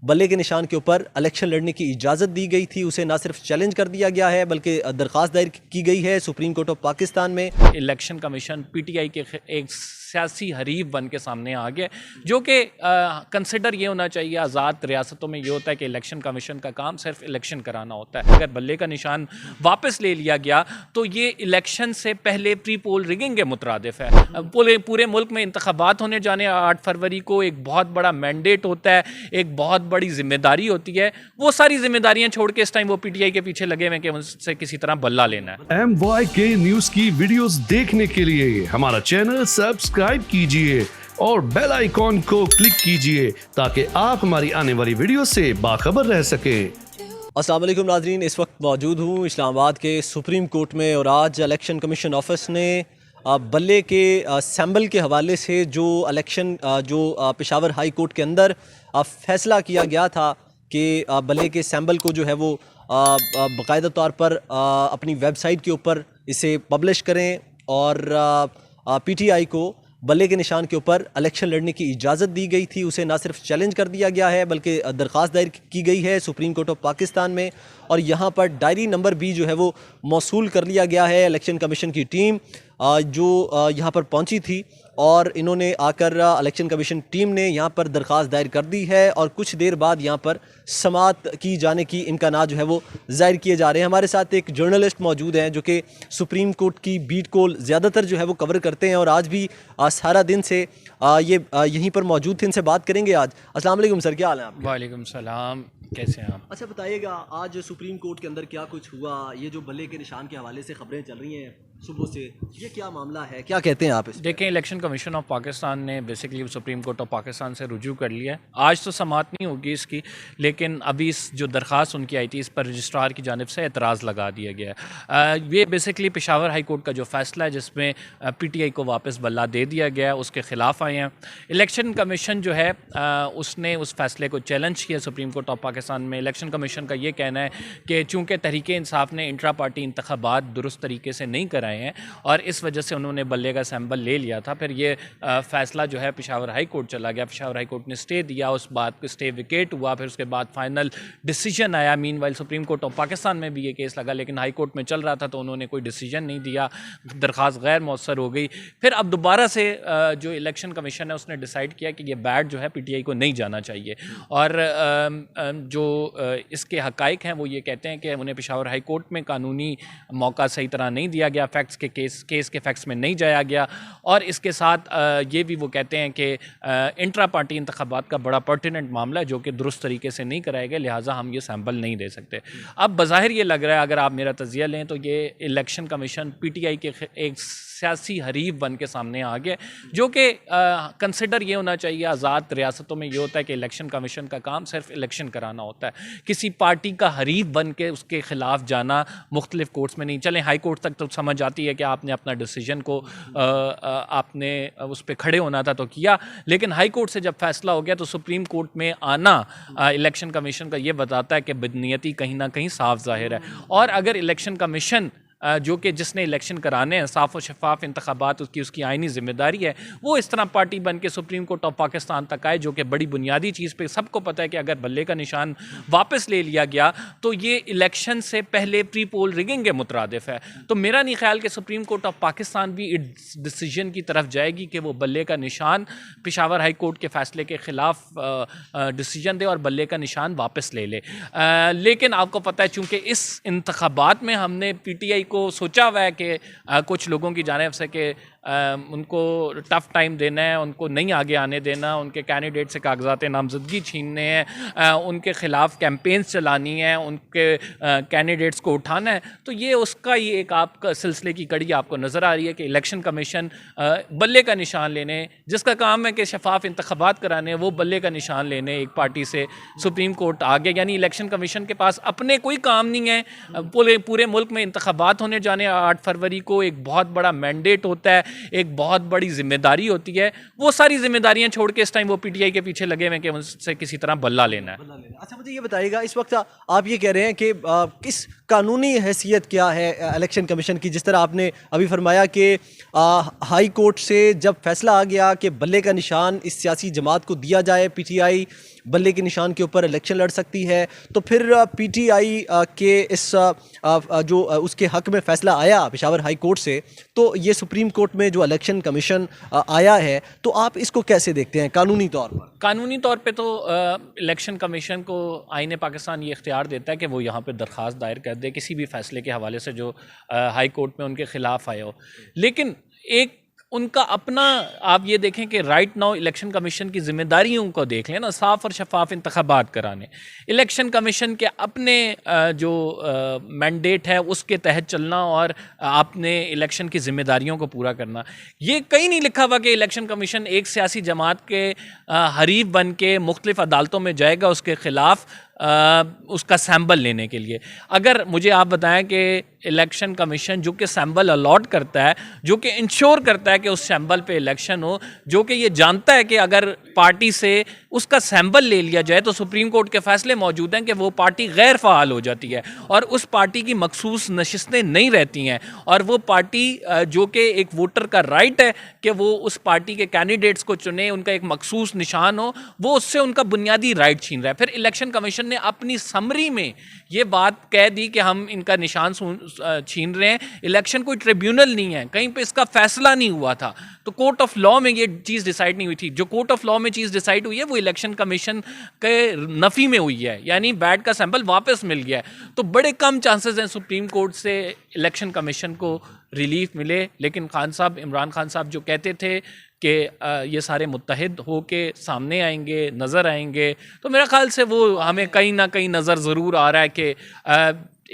बल्ले के निशान के ऊपर इलेक्शन लड़ने की इजाज़त दी गई थी, उसे ना सिर्फ चैलेंज कर दिया गया है बल्कि दरख्वास्त दायर की गई है सुप्रीम कोर्ट ऑफ पाकिस्तान में। इलेक्शन कमीशन पीटीआई के एक सियासी हरीफ बन के सामने आ गया, जो कि कंसिडर ये होना चाहिए, आज़ाद रियासतों में ये होता है कि इलेक्शन कमीशन का काम सिर्फ इलेक्शन कराना होता है। अगर बल्ले का निशान वापस ले लिया गया तो ये इलेक्शन से पहले प्री पोल रिगिंग के मुतरादिफ है। पूरे मुल्क में इंतखाबात होने जाने 8 फरवरी को एक बहुत बड़ा मैंडेट होता है, एक बहुत बड़ी जिम्मेदारी होती है। वो सारी जिम्मेदारियां छोड़ के इस टाइम वो पीटीआई के पीछे लगे हुए कि उनसे किसी तरह बल्ला लेना है। MYK न्यूज की वीडियोस देखने के लिए हमारा चैनल सब्सक्राइब कीजिए और बेल आइकॉन को क्लिक कीजिए ताकि आप हमारी आने वाली वीडियो से बाखबर रह सकें। अस्सलाम वालेकुम नाज़रीन, इस वक्त मौजूद हूँ इस्लामाबाद के सुप्रीम कोर्ट में और आज इलेक्शन कमीशन ऑफिस ने बल्ले के सैम्बल के हवाले से जो इलेक्शन पेशावर हाई कोर्ट के अंदर फ़ैसला किया गया था कि बल्ले के सैम्बल को जो है वो बाकायदा तौर पर अपनी वेबसाइट के ऊपर इसे पब्लिश करें और पीटीआई को बल्ले के निशान के ऊपर इलेक्शन लड़ने की इजाज़त दी गई थी, उसे ना सिर्फ चैलेंज कर दिया गया है बल्कि दरख्वास्त दायर की गई है सुप्रीम कोर्ट ऑफ पाकिस्तान में। और यहाँ पर डायरी नंबर भी जो है वो मौसूल कर लिया गया है। इलेक्शन कमीशन की टीम जो यहाँ पर पहुँची थी और इन्होंने आकर इलेक्शन कमीशन टीम ने यहाँ पर दरख्वास्त दायर कर दी है और कुछ देर बाद यहाँ पर समाअत की जाने की इम्कानात जो है वो ज़ाहिर किए जा रहे हैं। हमारे साथ एक जर्नलिस्ट मौजूद हैं जो कि सुप्रीम कोर्ट की बीट को ज़्यादातर जो है वो कवर करते हैं और आज भी सारा दिन से ये यहीं पर मौजूद थे। इनसे बात करेंगे आज। अस्सलाम वालेकुम सर, क्या हाल है आपका? वालेकुम सलाम, कैसे हैं आप? अच्छा बताइएगा, आज सुप्रीम कोर्ट के अंदर क्या कुछ हुआ? ये जो बल्ले के निशान के हवाले से खबरें चल रही हैं सुबह से, ये क्या मामला है, क्या कहते हैं आप इस? देखें, इलेक्शन कमीशन ऑफ पाकिस्तान ने basically supreme court of Pakistan से रुजू कर लिया है। आज तो समाअत नहीं होगी इसकी, लेकिन अभी इस जो दरख्वास्त उनकी आई थी इस पर रजिस्ट्रार की जानिब से एतराज़ लगा दिया गया है। ये बेसिकली पेशावर हाई कोर्ट का जो फ़ैसला है जिसमें पीटीआई को वापस बल्ला दे दिया गया है उसके ख़िलाफ़ आए हैं। इलेक्शन कमीशन जो है उसने उस फैसले को चैलेंज किया सुप्रीम कोर्ट ऑफ पाकिस्तान में। इलेक्शन कमीशन का ये कहना है कि चूँकि तहरीक इंसाफ ने इंट्रा पार्टी इंतखाबात दुरुस्त तरीके से नहीं कराए हैं और इस वजह से उन्होंने बल्ले का सैम्बल ले लिया था, फिर ये फ़ैसला जो है पेशावर हाई कोर्ट चला गया। पेशावर हाई कोर्ट ने स्टे दिया, उस बात को स्टे विकेट हुआ, फिर उसके बाद फाइनल डिसीजन आया। Meanwhile supreme court of Pakistan में भी ये केस लगा, लेकिन हाई कोर्ट में चल रहा था तो उन्होंने कोई डिसीजन नहीं दिया, दरख्वास्त गैर मौसर हो गई। फिर अब दोबारा से जो इलेक्शन कमीशन है उसने डिसाइड किया कि ये बैट जो है पीटीआई को नहीं जाना चाहिए और जो इसके हक़ाइक़ हैं वो ये कहते हैं कि उन्हें पेशावर हाई कोर्ट में कानूनी मौका सही तरह नहीं दिया गया, फैक्ट्स के केस के फैक्ट्स में नहीं जाया गया और इसके साथ ये भी वो कहते हैं कि इंट्रा पार्टी इंतखाबात का बड़ा पर्टिनेंट मामला है जो कि दुरुस्त तरीके से नहीं कराया गया, लिहाजा हम ये सैम्पल नहीं दे सकते। अब बज़ाहिर ये लग रहा है, अगर आप मेरा तज़िया लें तो ये इलेक्शन कमीशन पीटीआई के एक सियासी हरीफ बन के सामने आ गया, जो कि कंसिडर ये होना चाहिए, आज़ाद रियासतों में ये होता है कि इलेक्शन कमीशन का काम सिर्फ इलेक्शन कराना होता है। किसी पार्टी का हरीफ बन के उसके ख़िलाफ़ जाना मुख्तलिफ कोर्ट्स में नहीं। चलें हाई कोर्ट तक तो समझ आती है कि आपने अपना डिसीजन को आपने उस पर खड़े होना था तो किया, लेकिन हाई कोर्ट से जब फैसला हो गया तो सुप्रीम कोर्ट में आना इलेक्शन कमीशन का ये बताता है कि बदनीयती कहीं ना कहीं साफ ज़ाहिर है। और अगर इलेक्शन कमीशन जो कि जिसने इलेक्शन कराने हैं, साफ़ और शफाफ इंतखाबात उसकी आइनी ज़िम्मेदारी है, वो इस तरह पार्टी बन के सुप्रीम कोर्ट ऑफ पाकिस्तान तक आए, जो कि बड़ी बुनियादी चीज़ पे सबको पता है कि अगर बल्ले का निशान वापस ले लिया गया तो ये इलेक्शन से पहले प्री पोल रिगिंग के मुतरादिफ है। तो मेरा नहीं ख्याल कि सुप्रीम कोर्ट ऑफ पाकिस्तान भी इस डिसीजन की तरफ जाएगी कि वो बल्ले का निशान पेशावर हाई कोर्ट के फ़ैसले के ख़िलाफ़ डिसीजन दे और बल्ले का निशान वापस ले ले। लेकिन आपको पता है चूँकि इस इंतखाबात में हमने पीटीआई को सोचा हुआ है कि कुछ लोगों की जानिब से कि उनको टफ़ टाइम देना है, उनको नहीं आगे आने देना, उनके कैंडिडेट से कागजात नामजदगी छीनने हैं, उनके ख़िलाफ़ कैंपेन्स चलानी है, उनके कैंडिडेट्स को उठाना है। तो ये उसका ही एक आपका सिलसिले की कड़ी आपको नज़र आ रही है कि इलेक्शन कमीशन बल्ले का निशान लेने, जिसका काम है कि शफाफ इंतखाबात कराने, वो बल्ले का निशान लेने एक पार्टी से सुप्रीम कोर्ट आ गया। यानी इलेक्शन कमीशन के पास अपने कोई काम नहीं है। पूरे मुल्क में इंतखाबात होने जाने 8 फरवरी को एक बहुत बड़ा मैंडेट होता है, एक बहुत बड़ी जिम्मेदारी होती है। वो सारी जिम्मेदारियां छोड़ के इस टाइम वो पीटीआई के पीछे लगे हुए कि उनसे किसी तरह बल्ला लेना है। अच्छा मुझे ये बताइएगा, इस वक्त आप ये कह रहे हैं कि किस कानूनी हैसियत क्या है इलेक्शन कमीशन की? जिस तरह आपने अभी फरमाया कि हाई कोर्ट से जब फैसला आ गया कि बल्ले का निशान इस सियासी जमात को दिया जाए, पीटीआई बल्ले के निशान के ऊपर इलेक्शन लड़ सकती है, तो फिर पीटीआई के इस जो उसके हक में फ़ैसला आया पेशावर हाई कोर्ट से, तो ये सुप्रीम कोर्ट में जो इलेक्शन कमीशन आया है, तो आप इसको कैसे देखते हैं कानूनी तौर पर? कानूनी तौर पे तो इलेक्शन कमीशन को आईन पाकिस्तान ये इख्तियार देता है कि वो यहाँ पे दरख्वास्त दायर कर दे किसी भी फैसले के हवाले से जो हाई कोर्ट में उनके ख़िलाफ़ आया हो। लेकिन एक उनका अपना, आप ये देखें कि राइट नाउ इलेक्शन कमीशन की ज़िम्मेदारियों को देख लें ना, साफ़ और शफाफ इंतखाबात कराने, इलेक्शन कमीशन के अपने जो मैंडेट है उसके तहत चलना और आपने इलेक्शन की ज़िम्मेदारियों को पूरा करना। ये कहीं नहीं लिखा हुआ कि इलेक्शन कमीशन एक सियासी जमात के हरीफ बन के मुख्तलिफ़ अदालतों में जाएगा उसके ख़िलाफ़ उसका सैम्पल लेने के लिए। अगर मुझे आप बताएं कि इलेक्शन कमीशन जो कि सैम्पल अलॉट करता है, जो कि इंश्योर करता है कि उस सैम्पल पे इलेक्शन हो, जो कि ये जानता है कि अगर पार्टी से उसका सैम्पल ले लिया जाए तो सुप्रीम कोर्ट के फैसले मौजूद हैं कि वो पार्टी गैर फ़ाल हो जाती है और उस पार्टी की मखसूस नशिस्तें नहीं रहती हैं, और वो पार्टी जो कि एक वोटर का राइट है कि वो उस पार्टी के कैंडिडेट्स को चुने, उनका एक मखसूस निशान हो, वो उससे उनका बुनियादी राइट छीन रहा है। फिर इलेक्शन कमीशन ने अपनी समरी में ये बात कह दी कि हम इनका निशान छीन रहे हैं। इलेक्शन कोई ट्रिब्यूनल नहीं है, कहीं पे इसका फैसला नहीं हुआ था, तो कोर्ट ऑफ लॉ में ये चीज़ डिसाइड नहीं हुई थी। जो कोर्ट ऑफ लॉ में चीज़ डिसाइड हुई है वो इलेक्शन कमीशन के नफ़ी में हुई है, यानी बैट का सैंपल वापस मिल गया है। तो बड़े कम चांसेस हैं सुप्रीम कोर्ट से इलेक्शन कमीशन को रिलीफ मिले। लेकिन खान साहब, इमरान खान साहब जो कहते थे कि ये सारे मुत्तहिद हो के सामने आएंगे, नज़र आएंगे, तो मेरा ख़्याल से वो हमें कहीं ना कहीं नज़र ज़रूर आ रहा है कि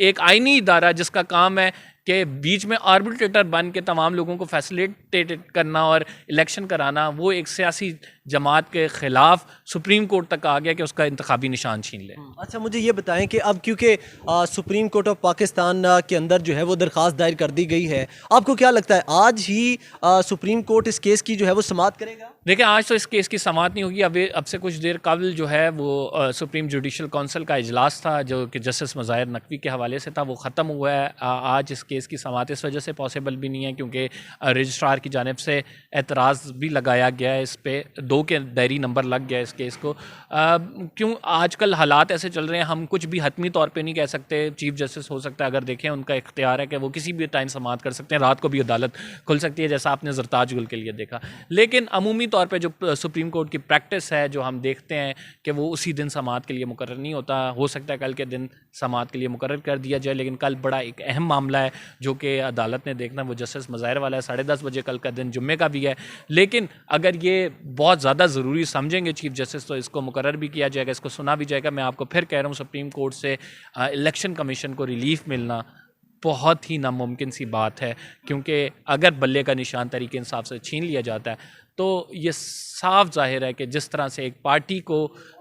एक आइनी इदारा जिसका काम है कि बीच में आर्बिट्रेटर बन के तमाम लोगों को फैसिलिटेट करना और इलेक्शन कराना, वो एक सियासी जमात के ख़िलाफ़ सुप्रीम कोर्ट तक आ गया कि उसका इंतखाबी निशान छीन ले। अच्छा, मुझे ये बताएं कि अब क्योंकि सुप्रीम कोर्ट ऑफ पाकिस्तान के अंदर जो है वो दरख्वास्त दायर कर दी गई है, आपको क्या लगता है आज ही सुप्रीम कोर्ट इस केस की जो है वो समाअत करेगा? देखिए, आज तो इस केस की समाअत नहीं होगी। अब से कुछ देर कबल जो है वो सुप्रीम जुडिशल काउंसिल का इजलास था जो कि जस्टिस मज़ाहिर नकवी के हवाले से था, वो ख़त्म हुआ है। आज इस केस की समाअत इस वजह से पॉसिबल भी नहीं है क्योंकि रजिस्ट्रार की जानिब से एतराज़ भी लगाया गया है, इस पर 2 के डायरी नंबर लग गया इस केस को। क्यों आजकल हालात ऐसे चल रहे हैं, हम कुछ भी हतमी तौर पे नहीं कह सकते। चीफ जस्टिस हो सकता है, अगर देखें उनका इख्तियार है कि वो किसी भी टाइम समाअत कर सकते हैं, रात को भी अदालत खुल सकती है जैसा आपने ज़रताज गुल के लिए देखा। लेकिन अमूमी तौर पे जो सुप्रीम कोर्ट की प्रैक्टिस है, जो हम देखते हैं कि वो उसी दिन समाअत के लिए मुकर्रर नहीं होता। हो सकता है कल के दिन समाअत के लिए मुकर्रर कर दिया जाए, लेकिन कल बड़ा एक अहम मामला है जो कि अदालत ने देखना, वो जस्टिस मज़ाहिर वाला है। 10:30 बजे कल का दिन जुम्मे का भी है। लेकिन अगर ये बहुत ज़्यादा ज़रूरी समझेंगे चीफ जस्टिस तो इसको मुकर्रर भी किया जाएगा, इसको सुना भी जाएगा। मैं आपको फिर कह रहा हूँ, सुप्रीम कोर्ट से इलेक्शन कमीशन को रिलीफ मिलना बहुत ही नामुमकिन सी बात है, क्योंकि अगर बल्ले का निशान तरीके इंसाफ से छीन लिया जाता है तो ये साफ जाहिर है कि जिस तरह से एक पार्टी को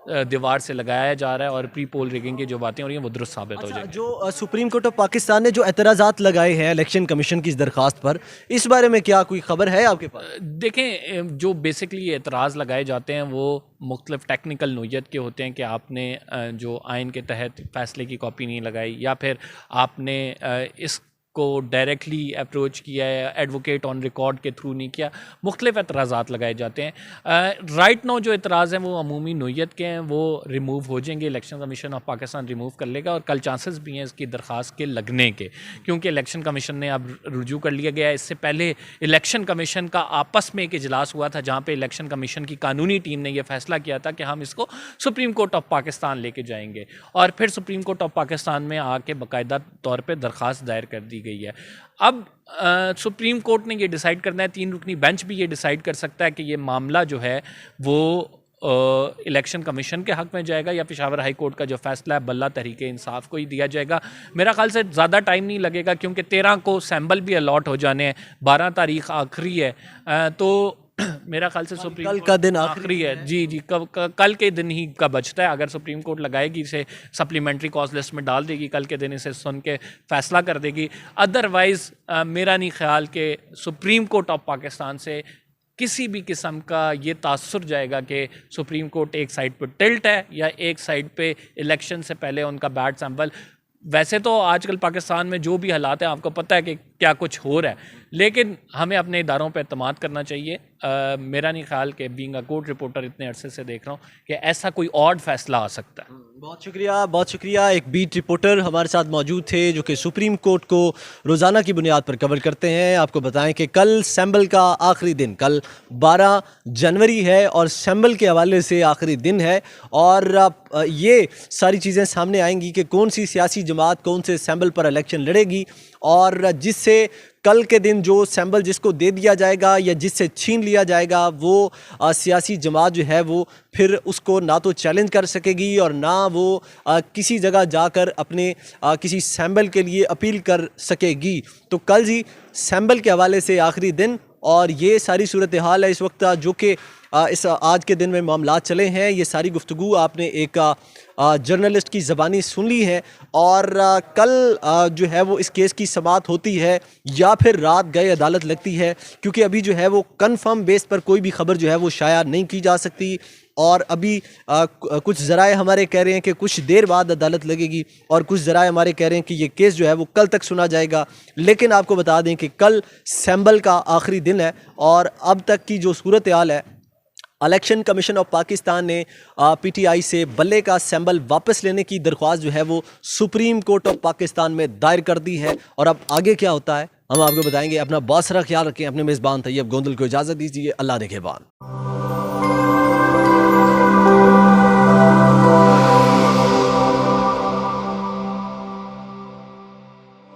दीवार से लगाया जा रहा है और प्री पोल रिगिंग की जो बातें हो रही हैं वो दुरुस्त साबित हो जाएगी। जो सुप्रीम कोर्ट ऑफ पाकिस्तान ने जो एतराज़ात लगाए हैं इलेक्शन कमीशन की इस दरख्वास्त पर, इस बारे में क्या कोई खबर है आपके पास? देखें, जो बेसिकली एतराज़ लगाए जाते हैं वो मुख्तलिफ टेक्निकल नोयत के होते हैं कि आपने जो आइन के तहत फ़ैसले की कॉपी नहीं लगाई, या फिर आपने इस को डायरेक्टली अप्रोच किया है, एडवोकेट ऑन रिकॉर्ड के थ्रू नहीं किया। मुख्तलिफ एतराज़ात लगाए जाते हैं। राइट नाउ जो एतराज़ हैं वो अमूमी नोयत के हैं, वो रिमूव हो जाएंगे, election commission of Pakistan remove कर लेगा और कल चांसेस भी हैं इसकी दरख्वास्त के लगने के, क्योंकि इलेक्शन कमीशन ने अब रुजू कर लिया गया है। इससे पहले इलेक्शन कमीशन का आपस में एक इजलास हुआ था जहाँ पर इलेक्शन कमीशन की कानूनी टीम ने यह फैसला किया था कि हम इसको सुप्रीम कोर्ट ऑफ पाकिस्तान लेके जाएंगे, और फिर सुप्रीम कोर्ट ऑफ पाकिस्तान में आके बाकायदा तौर पर दरख्वास्त दायर कर दी गई है। अब सुप्रीम कोर्ट ने ये डिसाइड करना है, 3 रुकनी बेंच भी ये डिसाइड कर सकता है कि ये मामला जो है वो इलेक्शन कमीशन के हक़ में जाएगा या पेशावर हाई कोर्ट का जो फैसला है बल्ला तहरीके इंसाफ को ही दिया जाएगा। मेरा ख्याल से ज़्यादा टाइम नहीं लगेगा क्योंकि 13 को सैम्पल भी अलॉट हो जाने हैं, 12 तारीख आखिरी है, तो मेरा ख्याल से सुप्रीम कल का दिन आखिरी है। जी, कल के दिन ही का बचता है। अगर सुप्रीम कोर्ट लगाएगी, इसे सप्लीमेंट्री कॉज लिस्ट में डाल देगी, कल के दिन इसे सुन के फैसला कर देगी। अदरवाइज़ मेरा नहीं ख्याल कि सुप्रीम कोर्ट ऑफ पाकिस्तान से किसी भी किस्म का ये तासुर जाएगा कि सुप्रीम कोर्ट एक साइड पर टिल्ट है या एक साइड पे इलेक्शन से पहले उनका बैड सैम्पल। वैसे तो आजकल पाकिस्तान में जो भी हालात हैं, आपको पता है कि क्या कुछ हो रहा है, लेकिन हमें अपने इदारों पर एतमाद करना चाहिए। मेरा नहीं ख्याल कि बीइंग अ कोर्ट रिपोर्टर इतने अरसे से देख रहा हूँ कि ऐसा कोई ऑड फैसला आ सकता है। बहुत शुक्रिया, बहुत शुक्रिया। एक बीट रिपोर्टर हमारे साथ मौजूद थे जो कि सुप्रीम कोर्ट को रोज़ाना की बुनियाद पर कवर करते हैं। आपको बताएं कि कल सैम्बल का आखिरी दिन, कल 12 जनवरी है और सैम्बल के हवाले से आखिरी दिन है और ये सारी चीज़ें सामने आएंगी कि कौन सी सियासी जमात कौन से सैम्बल पर इलेक्शन लड़ेगी और जिससे कल के दिन जो सैम्बल जिसको दे दिया जाएगा या जिससे छीन लिया जाएगा वो सियासी जमात जो है वो फिर उसको ना तो चैलेंज कर सकेगी और ना वो किसी जगह जाकर अपने किसी सैम्बल के लिए अपील कर सकेगी। तो कल जी सैम्बल के हवाले से आखिरी दिन और ये सारी सूरत हाल है इस वक्त जो कि इस आज के दिन में मामलात चले हैं। ये सारी गुफ्तगू आपने एक जर्नलिस्ट की ज़बानी सुन ली है और कल जो है वो इस केस की समाअत होती है या फिर रात गए अदालत लगती है, क्योंकि अभी जो है वो कन्फर्म बेस पर कोई भी खबर जो है वो शाया नहीं की जा सकती और अभी कुछ ज़राए हमारे कह रहे हैं कि कुछ देर बाद अदालत लगेगी और कुछ ज़राए हमारे कह रहे हैं कि ये केस जो है वो कल तक सुना जाएगा। लेकिन आपको बता दें कि कल सैम्बल का आखिरी दिन है और अब तक की जो सूरत हाल है, इलेक्शन कमीशन ऑफ पाकिस्तान ने पीटीआई से बल्ले का सैम्बल वापस लेने की दरख्वास्त जो है वो सुप्रीम कोर्ट ऑफ पाकिस्तान में दायर कर दी है और अब आगे क्या होता है हम आपको बताएंगे। अपना बहुत सारा ख्याल रखें। अपने मेज़बान तैयब गोंदल को इजाज़त दीजिए। अल्लाह निगहबान।